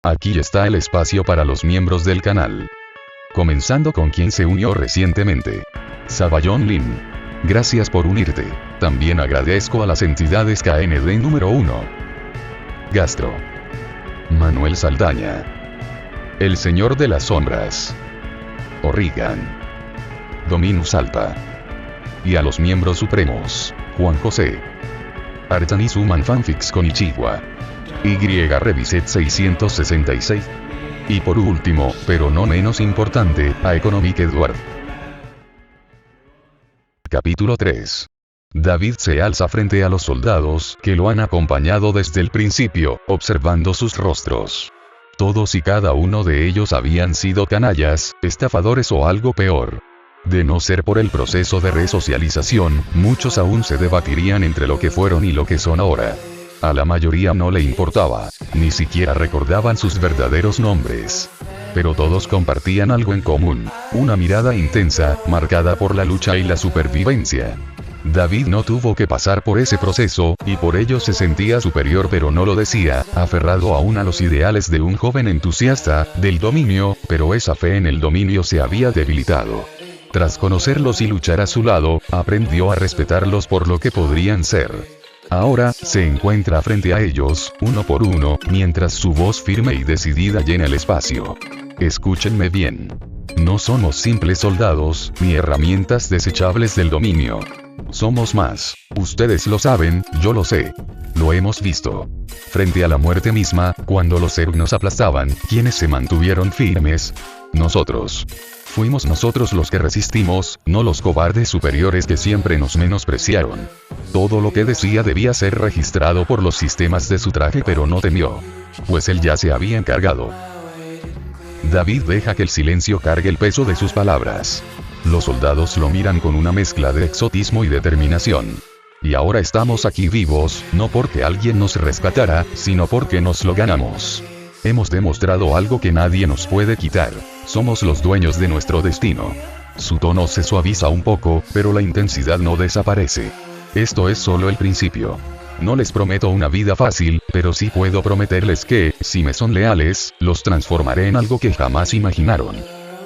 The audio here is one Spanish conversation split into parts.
Aquí está el espacio para los miembros del canal. Comenzando con quien se unió recientemente. Sabayon Lin. Gracias por unirte. También agradezco a las entidades KND número 1. Gastro. Manuel Saldaña. El Señor de las Sombras. Orrigan. Dominus Alpa. Y a los miembros supremos. Juan José. Artanis Human Fanfics Konichiwa. Y Reviset 666. Y por último, pero no menos importante, a Economic Edward. Capítulo 3. David se alza frente a los soldados que lo han acompañado desde el principio, observando sus rostros. Todos y cada uno de ellos habían sido canallas, estafadores o algo peor. De no ser por el proceso de resocialización, muchos aún se debatirían entre lo que fueron y lo que son ahora. A la mayoría no le importaba, ni siquiera recordaban sus verdaderos nombres. Pero todos compartían algo en común, una mirada intensa, marcada por la lucha y la supervivencia. David no tuvo que pasar por ese proceso, y por ello se sentía superior pero no lo decía, aferrado aún a los ideales de un joven entusiasta del dominio, pero esa fe en el dominio se había debilitado. Tras conocerlos y luchar a su lado, aprendió a respetarlos por lo que podrían ser. Ahora, se encuentra frente a ellos, uno por uno, mientras su voz firme y decidida llena el espacio. Escúchenme bien. No somos simples soldados, ni herramientas desechables del dominio. Somos más. Ustedes lo saben, yo lo sé. Lo hemos visto. Frente a la muerte misma, cuando los Zerg nos aplastaban, ¿quiénes se mantuvieron firmes? Nosotros. Fuimos nosotros los que resistimos, no los cobardes superiores que siempre nos menospreciaron. Todo lo que decía debía ser registrado por los sistemas de su traje, pero no temió. Pues él ya se había encargado. David deja que el silencio cargue el peso de sus palabras. Los soldados lo miran con una mezcla de exotismo y determinación. Y ahora estamos aquí vivos, no porque alguien nos rescatara, sino porque nos lo ganamos. Hemos demostrado algo que nadie nos puede quitar. Somos los dueños de nuestro destino. Su tono se suaviza un poco, pero la intensidad no desaparece. Esto es solo el principio. No les prometo una vida fácil, pero sí puedo prometerles que, si me son leales, los transformaré en algo que jamás imaginaron.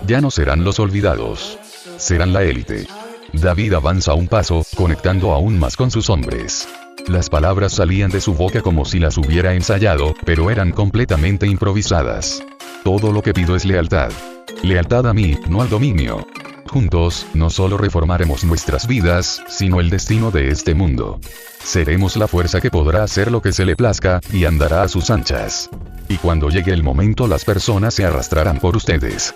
Ya no serán los olvidados. Serán la élite. David avanza un paso, conectando aún más con sus hombres. Las palabras salían de su boca como si las hubiera ensayado, pero eran completamente improvisadas. Todo lo que pido es lealtad. Lealtad a mí, no al dominio. Juntos, no solo reformaremos nuestras vidas, sino el destino de este mundo. Seremos la fuerza que podrá hacer lo que se le plazca, y andará a sus anchas. Y cuando llegue el momento, las personas se arrastrarán por ustedes.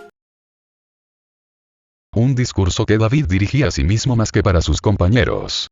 Un discurso que David dirigía a sí mismo más que para sus compañeros.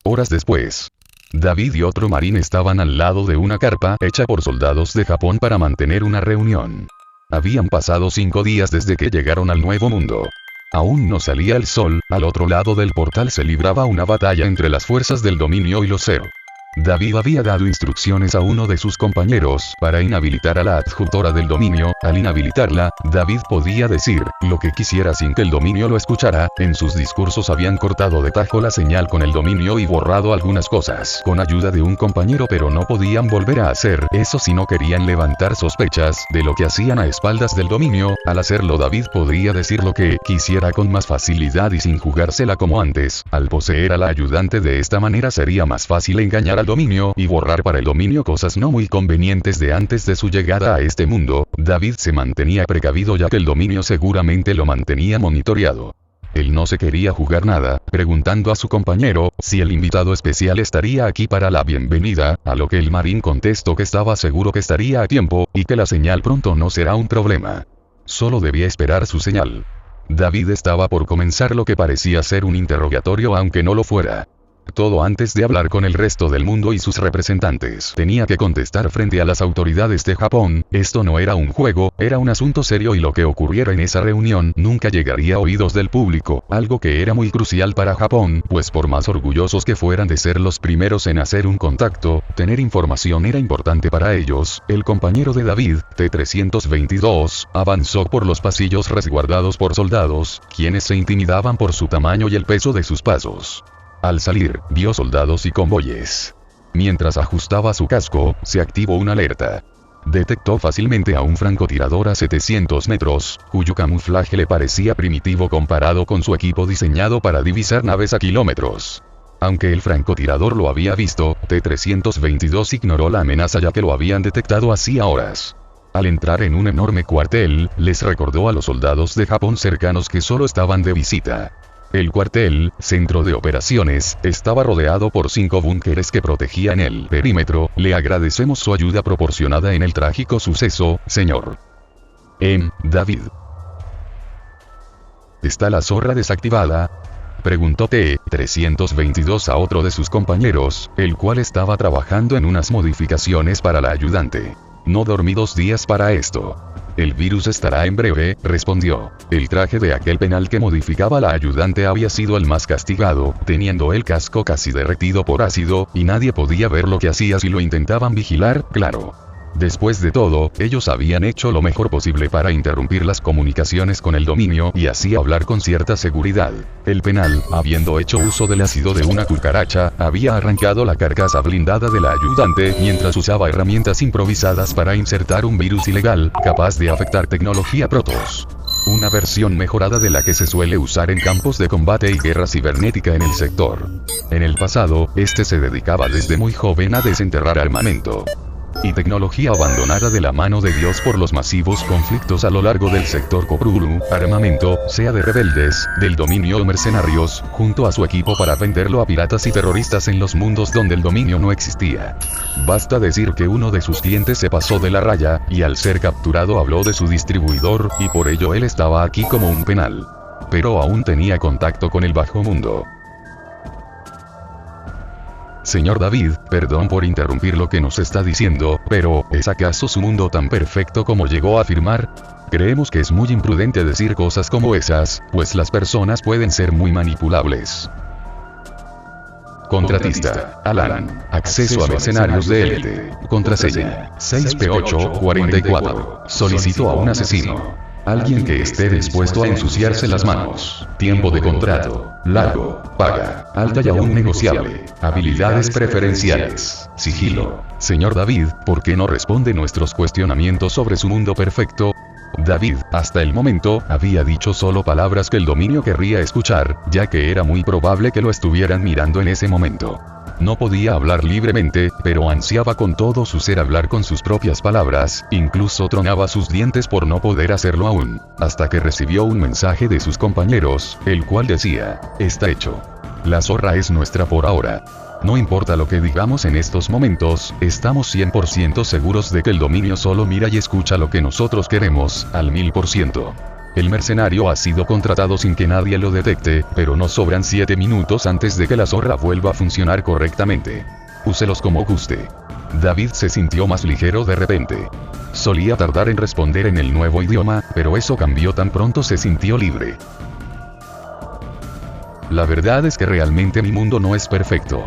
Horas después, David y otro marín estaban al lado de una carpa hecha por soldados de Japón para mantener una reunión. Habían pasado 5 días desde que llegaron al Nuevo Mundo. Aún no salía el sol, al otro lado del portal se libraba una batalla entre las fuerzas del dominio y los Zerg. David había dado instrucciones a uno de sus compañeros para inhabilitar a la adjutora del dominio. Al inhabilitarla, David podía decir lo que quisiera sin que el dominio lo escuchara. En sus discursos habían cortado de tajo la señal con el dominio y borrado algunas cosas con ayuda de un compañero, pero no podían volver a hacer eso si no querían levantar sospechas de lo que hacían a espaldas del dominio. Al hacerlo, David podría decir lo que quisiera con más facilidad y sin jugársela como antes. Al poseer a la ayudante de esta manera sería más fácil engañar al dominio y borrar para el dominio cosas no muy convenientes de antes de su llegada a este mundo. David se mantenía precavido ya que el dominio seguramente lo mantenía monitoreado. Él no se quería jugar nada, preguntando a su compañero si el invitado especial estaría aquí para la bienvenida, a lo que el marín contestó que estaba seguro que estaría a tiempo, y que la señal pronto no será un problema. Solo debía esperar su señal. David estaba por comenzar lo que parecía ser un interrogatorio, aunque no lo fuera. Todo antes de hablar con el resto del mundo y sus representantes. Tenía que contestar frente a las autoridades de Japón. Esto no era un juego, era un asunto serio, y lo que ocurriera en esa reunión nunca llegaría a oídos del público, algo que era muy crucial para Japón, pues por más orgullosos que fueran de ser los primeros en hacer un contacto, tener información era importante para ellos. El compañero de David, T-322, avanzó por los pasillos resguardados por soldados, quienes se intimidaban por su tamaño y el peso de sus pasos. Al salir, vio soldados y convoyes. Mientras ajustaba su casco, se activó una alerta. Detectó fácilmente a un francotirador a 700 metros, cuyo camuflaje le parecía primitivo comparado con su equipo diseñado para divisar naves a kilómetros. Aunque el francotirador lo había visto, T-322 ignoró la amenaza ya que lo habían detectado hacía horas. Al entrar en un enorme cuartel, les recordó a los soldados de Japón cercanos que solo estaban de visita. El cuartel, centro de operaciones, estaba rodeado por 5 búnkeres que protegían el perímetro. Le agradecemos su ayuda proporcionada en el trágico suceso, señor. David. ¿Está la zorra desactivada?, preguntó T-322 a otro de sus compañeros, el cual estaba trabajando en unas modificaciones para la ayudante. No dormí 2 días para esto. El virus estará en breve, respondió. El traje de aquel penal que modificaba la ayudante había sido el más castigado, teniendo el casco casi derretido por ácido, y nadie podía ver lo que hacía si lo intentaban vigilar, claro. Después de todo, ellos habían hecho lo mejor posible para interrumpir las comunicaciones con el dominio y así hablar con cierta seguridad. El penal, habiendo hecho uso del ácido de una cucaracha, había arrancado la carcasa blindada de la ayudante mientras usaba herramientas improvisadas para insertar un virus ilegal, capaz de afectar tecnología Protoss. Una versión mejorada de la que se suele usar en campos de combate y guerra cibernética en el sector. En el pasado, este se dedicaba desde muy joven a desenterrar armamento y tecnología abandonada de la mano de Dios por los masivos conflictos a lo largo del sector Koprulu, armamento, sea de rebeldes, del dominio o mercenarios, junto a su equipo para venderlo a piratas y terroristas en los mundos donde el dominio no existía. Basta decir que uno de sus clientes se pasó de la raya, y al ser capturado habló de su distribuidor, y por ello él estaba aquí como un penal. Pero aún tenía contacto con el bajo mundo. Señor David, perdón por interrumpir lo que nos está diciendo, pero, ¿es acaso su mundo tan perfecto como llegó a afirmar? Creemos que es muy imprudente decir cosas como esas, pues las personas pueden ser muy manipulables. Contratista, Alan, acceso a mercenarios de élite, contraseña, 6P844, solicito a un asesino. Alguien que esté dispuesto a ensuciarse las manos. Tiempo de contrato. Largo. Paga. Alta y aún negociable. Habilidades preferenciales. Sigilo. Señor David, ¿por qué no responde nuestros cuestionamientos sobre su mundo perfecto? David, hasta el momento, había dicho solo palabras que el dominio querría escuchar, ya que era muy probable que lo estuvieran mirando en ese momento. No podía hablar libremente, pero ansiaba con todo su ser hablar con sus propias palabras, incluso tronaba sus dientes por no poder hacerlo aún, hasta que recibió un mensaje de sus compañeros, el cual decía: está hecho. La zorra es nuestra por ahora. No importa lo que digamos en estos momentos, estamos 100% seguros de que el dominio solo mira y escucha lo que nosotros queremos, al 1000%. El mercenario ha sido contratado sin que nadie lo detecte, pero nos sobran 7 minutos antes de que la zorra vuelva a funcionar correctamente. Úselos como guste. David se sintió más ligero de repente. Solía tardar en responder en el nuevo idioma, pero eso cambió tan pronto se sintió libre. La verdad es que realmente mi mundo no es perfecto.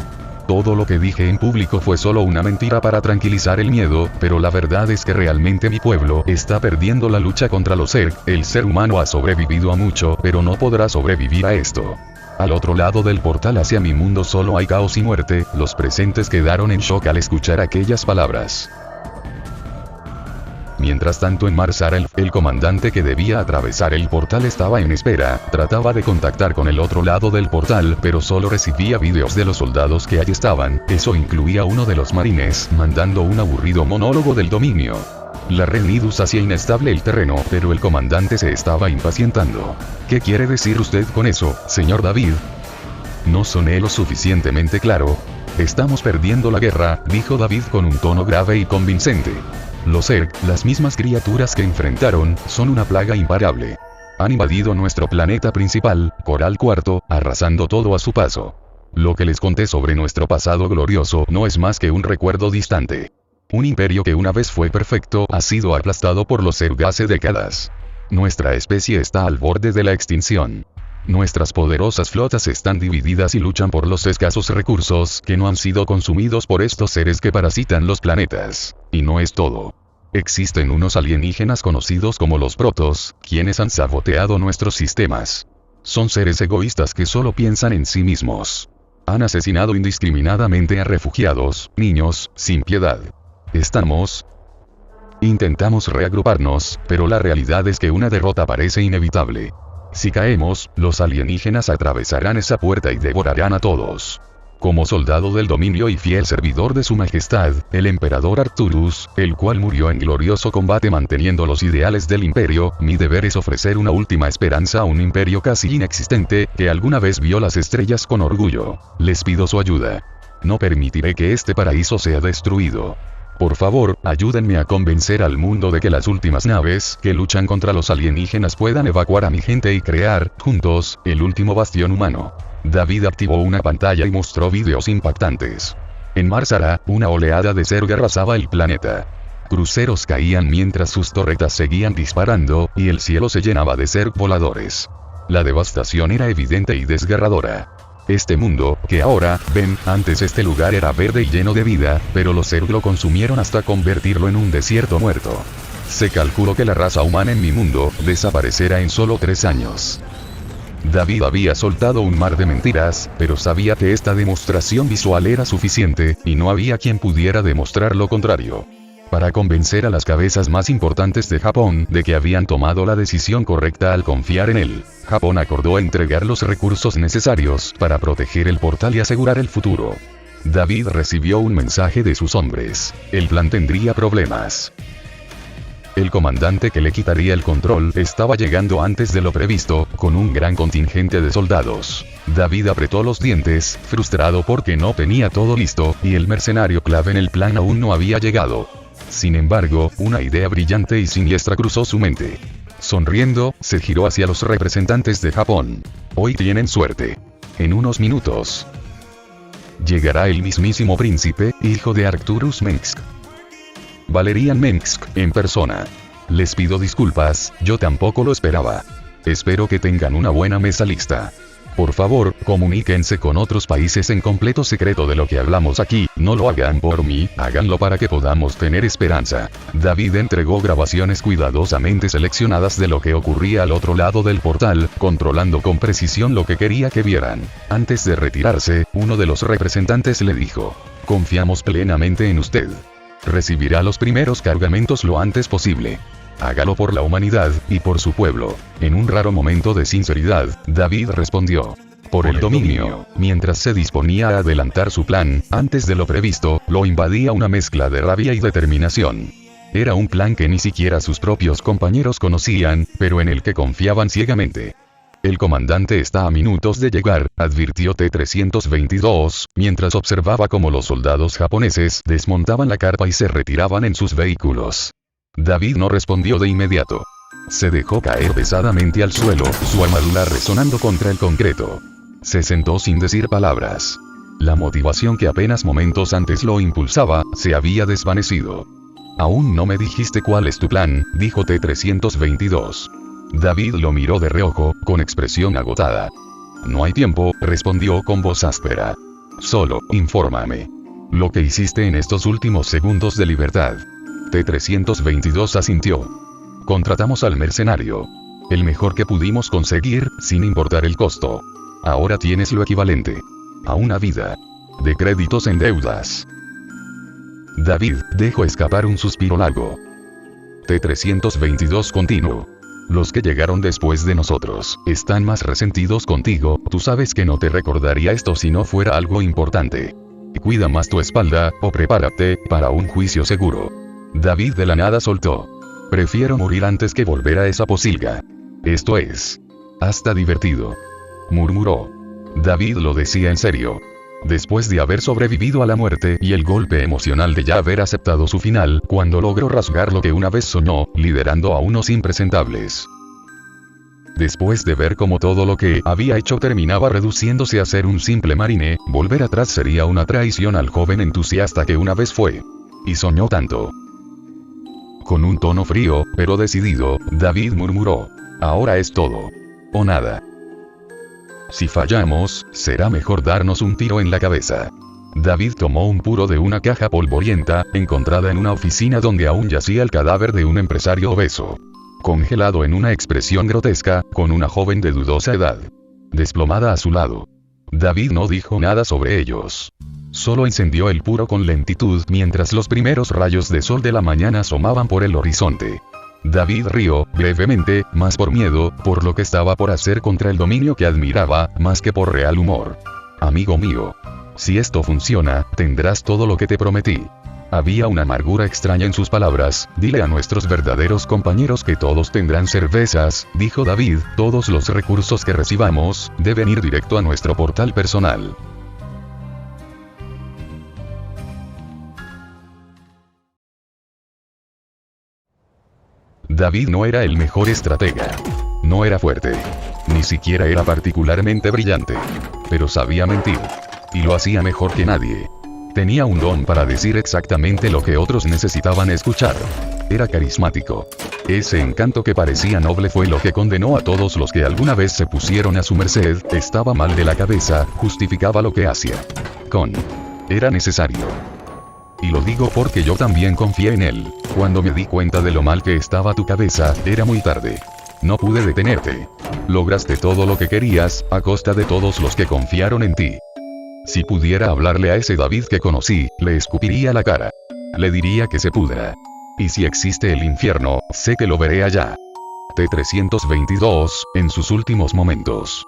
Todo lo que dije en público fue solo una mentira para tranquilizar el miedo, pero la verdad es que realmente mi pueblo está perdiendo la lucha contra los Zerg. El ser humano ha sobrevivido a mucho, pero no podrá sobrevivir a esto. Al otro lado del portal hacia mi mundo solo hay caos y muerte. Los presentes quedaron en shock al escuchar aquellas palabras. Mientras tanto en Marsara el comandante que debía atravesar el portal estaba en espera, trataba de contactar con el otro lado del portal pero solo recibía vídeos de los soldados que allí estaban, eso incluía uno de los marines mandando un aburrido monólogo del dominio. La red Nidus hacía inestable el terreno, pero el comandante se estaba impacientando. ¿Qué quiere decir usted con eso, señor David? ¿No soné lo suficientemente claro? Estamos perdiendo la guerra, dijo David con un tono grave y convincente. Los Zerg, las mismas criaturas que enfrentaron, son una plaga imparable. Han invadido nuestro planeta principal, Coral IV, arrasando todo a su paso. Lo que les conté sobre nuestro pasado glorioso no es más que un recuerdo distante. Un imperio que una vez fue perfecto ha sido aplastado por los Zerg hace décadas. Nuestra especie está al borde de la extinción. Nuestras poderosas flotas están divididas y luchan por los escasos recursos que no han sido consumidos por estos seres que parasitan los planetas. Y no es todo. Existen unos alienígenas conocidos como los Protoss, quienes han saboteado nuestros sistemas. Son seres egoístas que solo piensan en sí mismos. Han asesinado indiscriminadamente a refugiados, niños, sin piedad. Estamos Intentamos reagruparnos, pero la realidad es que una derrota parece inevitable. Si caemos, los alienígenas atravesarán esa puerta y devorarán a todos. Como soldado del dominio y fiel servidor de su majestad, el emperador Arcturus, el cual murió en glorioso combate manteniendo los ideales del imperio, mi deber es ofrecer una última esperanza a un imperio casi inexistente, que alguna vez vio las estrellas con orgullo. Les pido su ayuda. No permitiré que este paraíso sea destruido. Por favor, ayúdenme a convencer al mundo de que las últimas naves que luchan contra los alienígenas puedan evacuar a mi gente y crear, juntos, el último bastión humano. David activó una pantalla y mostró vídeos impactantes. En Marsara, una oleada de Zerg arrasaba el planeta. Cruceros caían mientras sus torretas seguían disparando, y el cielo se llenaba de Zerg voladores. La devastación era evidente y desgarradora. Este mundo, que ahora, ven, antes este lugar era verde y lleno de vida, pero los Zerg lo consumieron hasta convertirlo en un desierto muerto. Se calculó que la raza humana en mi mundo desaparecerá en solo 3 años. David había soltado un mar de mentiras, pero sabía que esta demostración visual era suficiente, y no había quien pudiera demostrar lo contrario. Para convencer a las cabezas más importantes de Japón de que habían tomado la decisión correcta al confiar en él, Japón acordó entregar los recursos necesarios para proteger el portal y asegurar el futuro. David recibió un mensaje de sus hombres. El plan tendría problemas. El comandante que le quitaría el control estaba llegando antes de lo previsto, con un gran contingente de soldados. David apretó los dientes, frustrado porque no tenía todo listo, y el mercenario clave en el plan aún no había llegado. Sin embargo, una idea brillante y siniestra cruzó su mente. Sonriendo, se giró hacia los representantes de Japón. Hoy tienen suerte. En unos minutos llegará el mismísimo príncipe, hijo de Arcturus Mengsk. Valerian Mengsk, en persona. Les pido disculpas, yo tampoco lo esperaba. Espero que tengan una buena mesa lista. Por favor, comuníquense con otros países en completo secreto de lo que hablamos aquí, no lo hagan por mí, háganlo para que podamos tener esperanza. David entregó grabaciones cuidadosamente seleccionadas de lo que ocurría al otro lado del portal, controlando con precisión lo que quería que vieran. Antes de retirarse, uno de los representantes le dijo: confiamos plenamente en usted. Recibirá los primeros cargamentos lo antes posible. Hágalo por la humanidad, y por su pueblo. En un raro momento de sinceridad, David respondió: por el dominio. Mientras se disponía a adelantar su plan, antes de lo previsto, lo invadía una mezcla de rabia y determinación. Era un plan que ni siquiera sus propios compañeros conocían, pero en el que confiaban ciegamente. El comandante está a minutos de llegar, advirtió T-322, mientras observaba cómo los soldados japoneses desmontaban la carpa y se retiraban en sus vehículos. David no respondió de inmediato. Se dejó caer pesadamente al suelo, su armadura resonando contra el concreto. Se sentó sin decir palabras. La motivación que apenas momentos antes lo impulsaba, se había desvanecido. Aún no me dijiste cuál es tu plan, dijo T-322. David lo miró de reojo, con expresión agotada. No hay tiempo, respondió con voz áspera. Solo, infórmame. Lo que hiciste en estos últimos segundos de libertad. T-322 asintió. Contratamos al mercenario. El mejor que pudimos conseguir, sin importar el costo. Ahora tienes lo equivalente a una vida de créditos en deudas. David dejó escapar un suspiro largo. T-322 continuó. Los que llegaron después de nosotros están más resentidos contigo, tú sabes que no te recordaría esto si no fuera algo importante. Cuida más tu espalda, o prepárate para un juicio seguro. David de la nada soltó. Prefiero morir antes que volver a esa posilga. Esto es hasta divertido, murmuró. David lo decía en serio. Después de haber sobrevivido a la muerte y el golpe emocional de ya haber aceptado su final, cuando logró rasgar lo que una vez soñó, liderando a unos impresentables. Después de ver cómo todo lo que había hecho terminaba reduciéndose a ser un simple marine, volver atrás sería una traición al joven entusiasta que una vez fue. Y soñó tanto. Con un tono frío, pero decidido, David murmuró: ahora es todo o nada. Si fallamos, será mejor darnos un tiro en la cabeza. David tomó un puro de una caja polvorienta, encontrada en una oficina donde aún yacía el cadáver de un empresario obeso. Congelado en una expresión grotesca, con una joven de dudosa edad desplomada a su lado. David no dijo nada sobre ellos. Solo encendió el puro con lentitud mientras los primeros rayos de sol de la mañana asomaban por el horizonte. David rió, brevemente, más por miedo, por lo que estaba por hacer contra el dominio que admiraba, más que por real humor. Amigo mío. Si esto funciona, tendrás todo lo que te prometí. Había una amargura extraña en sus palabras. Dile a nuestros verdaderos compañeros que todos tendrán cervezas, dijo David, todos los recursos que recibamos, deben ir directo a nuestro portal personal. David no era el mejor estratega. No era fuerte. Ni siquiera era particularmente brillante. Pero sabía mentir. Y lo hacía mejor que nadie. Tenía un don para decir exactamente lo que otros necesitaban escuchar. Era carismático. Ese encanto que parecía noble fue lo que condenó a todos los que alguna vez se pusieron a su merced. Estaba mal de la cabeza, justificaba lo que hacía. Era necesario. Y lo digo porque yo también confié en él. Cuando me di cuenta de lo mal que estaba tu cabeza, era muy tarde. No pude detenerte. Lograste todo lo que querías, a costa de todos los que confiaron en ti. Si pudiera hablarle a ese David que conocí, le escupiría la cara. Le diría que se pudra. Y si existe el infierno, sé que lo veré allá. T-322, en sus últimos momentos.